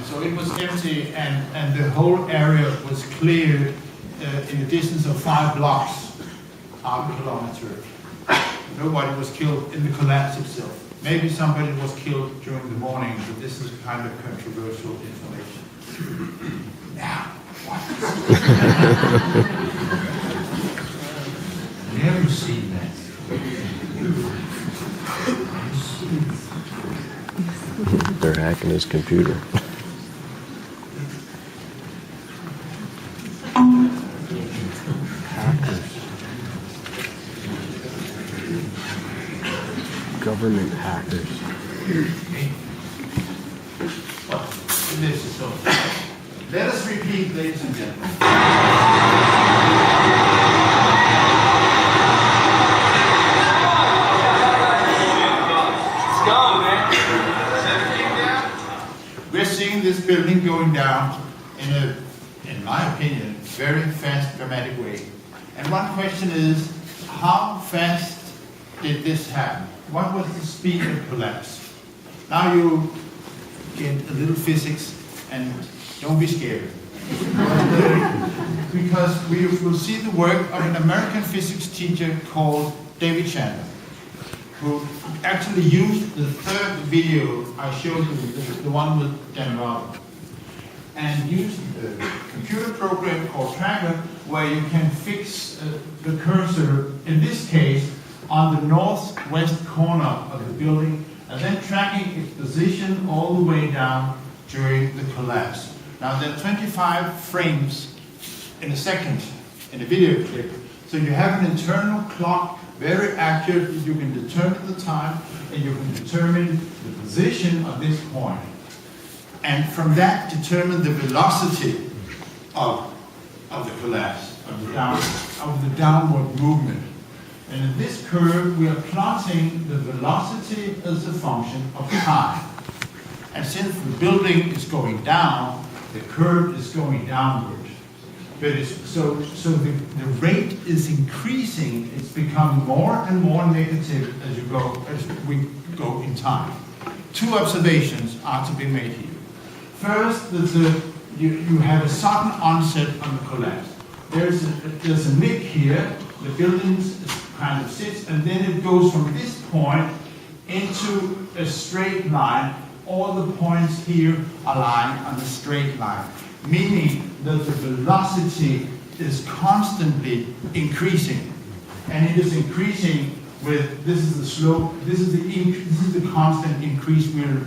so it was empty, and the whole area was cleared in a distance of 5 blocks, half a kilometer. Nobody was killed in the collapse itself. Maybe somebody was killed during the morning, but this is kind of controversial information. Now, what? Never seen that. They're hacking his computer. Hackers. Government hackers. This is so. Let us repeat, ladies and gentlemen. We're seeing this building going down in my opinion, very fast, dramatic way. And one question is, how fast did this happen? What was the speed of collapse? Now you get a little physics, and don't be scared. Because we will see the work of an American physics teacher called David Chandler, who actually used the third video I showed you, the one with Dan Robin, and used a computer program called Tracker, where you can fix the cursor, in this case, on the northwest corner of the building, and then tracking its position all the way down during the collapse. Now there are 25 frames in a second in a video clip, so you have an internal clock, very accurate. You can determine the time, and you can determine the position of this point. And from that, determine the velocity of the collapse, of the downward movement. And in this curve, we are plotting the velocity as a function of time. And since the building is going down, the curve is going downward. But so the rate is increasing. It's becoming more and more negative as we go in time. Two observations are to be made here. First, you have a sudden onset on the collapse. There's a nick here. The building kind of sits, and then it goes from this point into a straight line. All the points here are lying on the straight line, meaning that the velocity is constantly increasing, and it is increasing with, this is the slope, this is the constant increase. We'll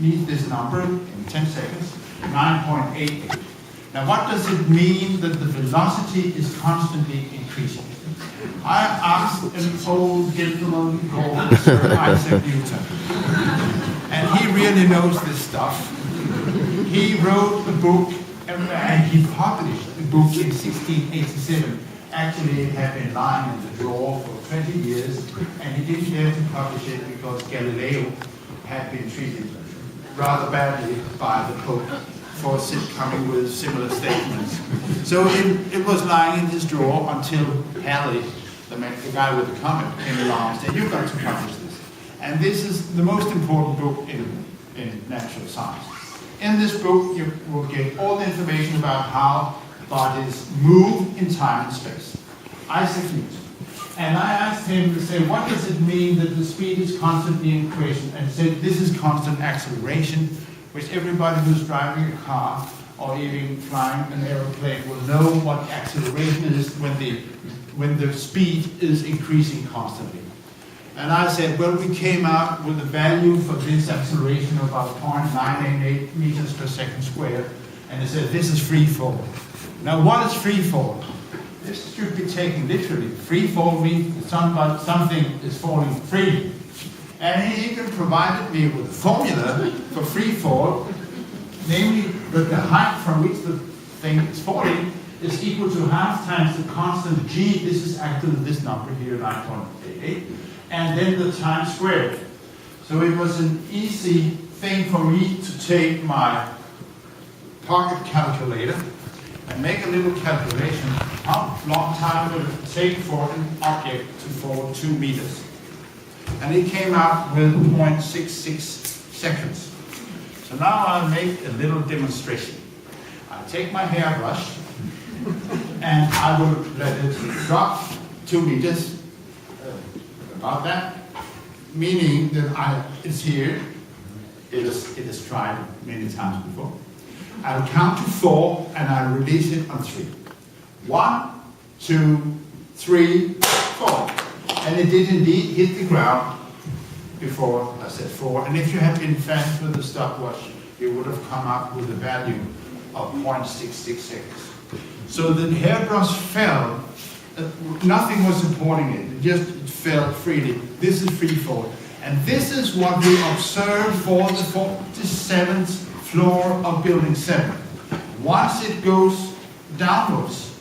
need this number in 10 seconds, 9.88. Now what does it mean that the velocity is constantly increasing? I asked an old gentleman called Sir Isaac Newton, and he really knows this stuff. He wrote a book, and he published the book in 1687. Actually, it had been lying in the drawer for 20 years, and he didn't dare to publish it because Galileo had been treated rather badly by the Pope for coming with similar statements. So it was lying in his drawer until Harrit, the guy with the comet, came along and said, "You've got to publish this." And this is the most important book in natural science. In this book, you will get all the information about how bodies move in time and space. Isaac Newton. And I asked him to say, what does it mean that the speed is constantly increasing? And he said, this is constant acceleration, which everybody who's driving a car or even flying an aeroplane will know what acceleration is when the speed is increasing constantly. And I said, well, we came out with a value for this acceleration of about 0.988 meters per second squared. And he said, this is free fall. Now, what is free fall? This should be taken literally. Free fall means that something is falling free. And he even provided me with a formula for free fall, namely that the height from which the thing is falling is equal to half times the constant g. This is actually this number here, 9.88. And then the time squared. So it was an easy thing for me to take my pocket calculator and make a little calculation how long time would it take for an object to fall 2 meters. And it came out with 0.66 seconds. So now I'll make a little demonstration. I'll take my hairbrush and I will let it drop 2 meters, about that, meaning that it's here. It is tried many times before. I'll count to 4 and I'll release it on 3. 1, 2, 3, 4. And it did indeed hit the ground before I said 4. And if you had been fast with the stopwatch, you would have come up with a value of 0.66 seconds. So the hairbrush fell. Nothing was supporting it. It just fell freely. This is free fall. And this is what we observe for the 47th floor of building 7. Once it goes downwards,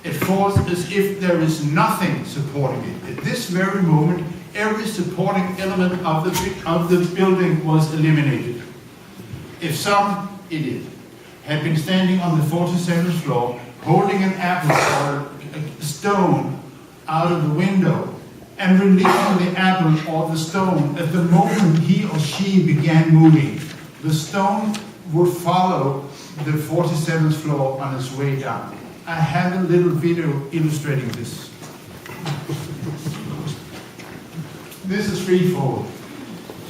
it falls as if there is nothing supporting it. At this very moment, every supporting element of the building was eliminated. If some idiot had been standing on the 47th floor, holding an apple or a stone out of the window, and releasing the apple or the stone at the moment he or she began moving, the stone would follow the 47th floor on its way down. I have a little video illustrating this. This is free fall.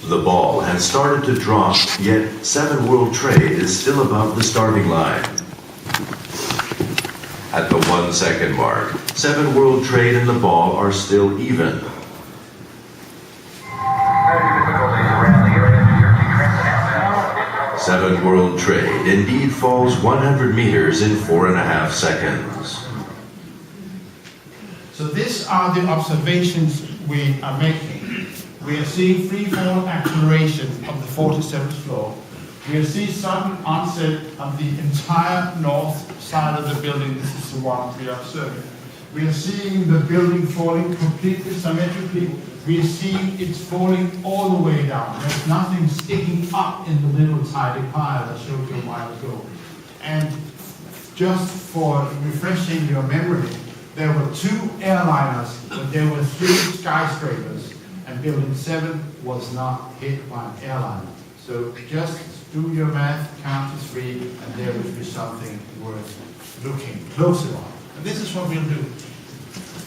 The ball has started to drop, yet 7 World Trade is still above the starting line. At the 1 second mark, 7 World Trade and the ball are still even. 7 World Trade indeed falls 100 meters in 4.5 seconds. So these are the observations we are making. We are seeing free fall acceleration of the 47th floor. We are seeing sudden onset of the entire north side of the building. This is the one we are observing. We are seeing the building falling completely symmetrically. We are seeing it's falling all the way down. There's nothing sticking up in the little tidy pile I showed you a while ago. And just for refreshing your memory, there were 2 airliners, but there were 3 skyscrapers, and building 7 was not hit by an airliner. So just do your math, count to 3, and there will be something worth looking closer on. And this is what we'll do.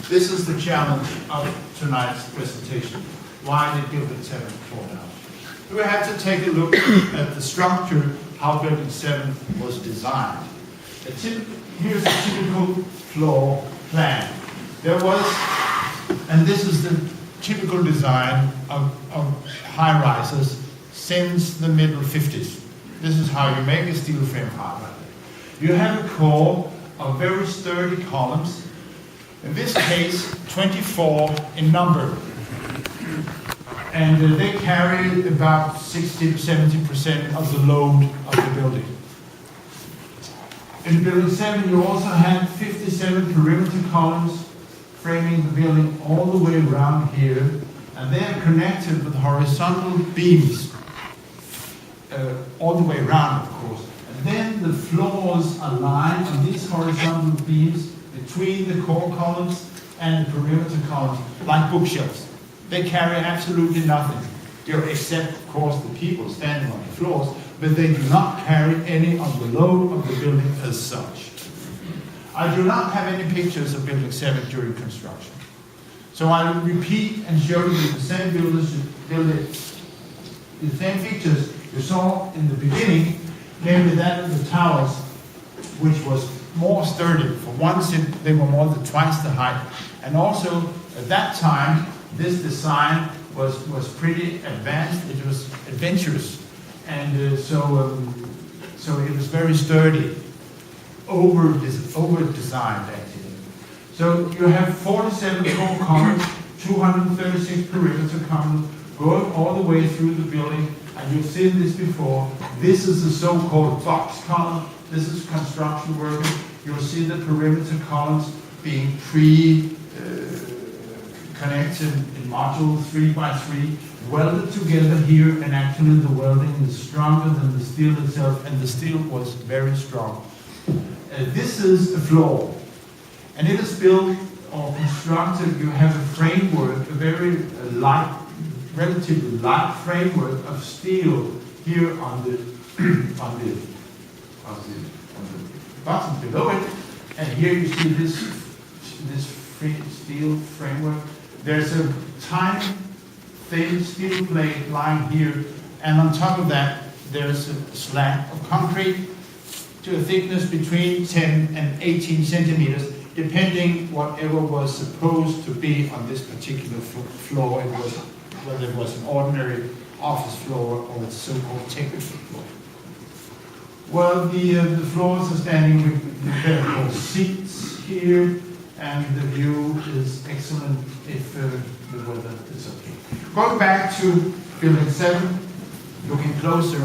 This is the challenge of tonight's presentation. Why did building 7 fall down? We have to take a look at the structure, how building 7 was designed. Here's a typical floor plan. There was, and this is the typical design of high-rises since the middle 50s. This is how you make a steel frame high-rise. You have a core of very sturdy columns, in this case 24 in number, and they carry about 60 to 70% of the load of the building. In building 7 you also had 57 perimeter columns framing the building all the way around here, and they are connected with horizontal beams all the way around, of course. And then the floors are lined on these horizontal beams between the core columns and the perimeter columns, like bookshelves. They carry absolutely nothing, except, of course, the people standing on the floors, but they do not carry any of the load of the building as such. I do not have any pictures of building 7 during construction. So I will repeat and show you the same builders build it. The same features you saw in the beginning, namely that of the towers, which was more sturdy. For once, they were more than twice the height. And also, at that time, this design was pretty advanced. It was adventurous. And so it was very sturdy, over-designed, actually. So you have 47 core columns, 236 perimeter columns, going all the way through the building. And you've seen this before. This is the so-called box column. This is construction workers. You'll see the perimeter columns being connected in modules 3 by 3, welded together here, and actually the welding is stronger than the steel itself, and the steel was very strong. This is a floor, and it is built or constructed. You have a framework, a very light, relatively light framework of steel here on the bottom below it, and here you see this steel framework. There's a tiny thin steel plate lying here, and on top of that there's a slab of concrete to a thickness between 10 and 18 centimeters, depending whatever was supposed to be on this particular floor. It was whether it was an ordinary office floor or the so-called technical floor. Well, the floors are standing with mechanical seats here, and the view is excellent if the weather is okay. Going back to building 7, looking closer.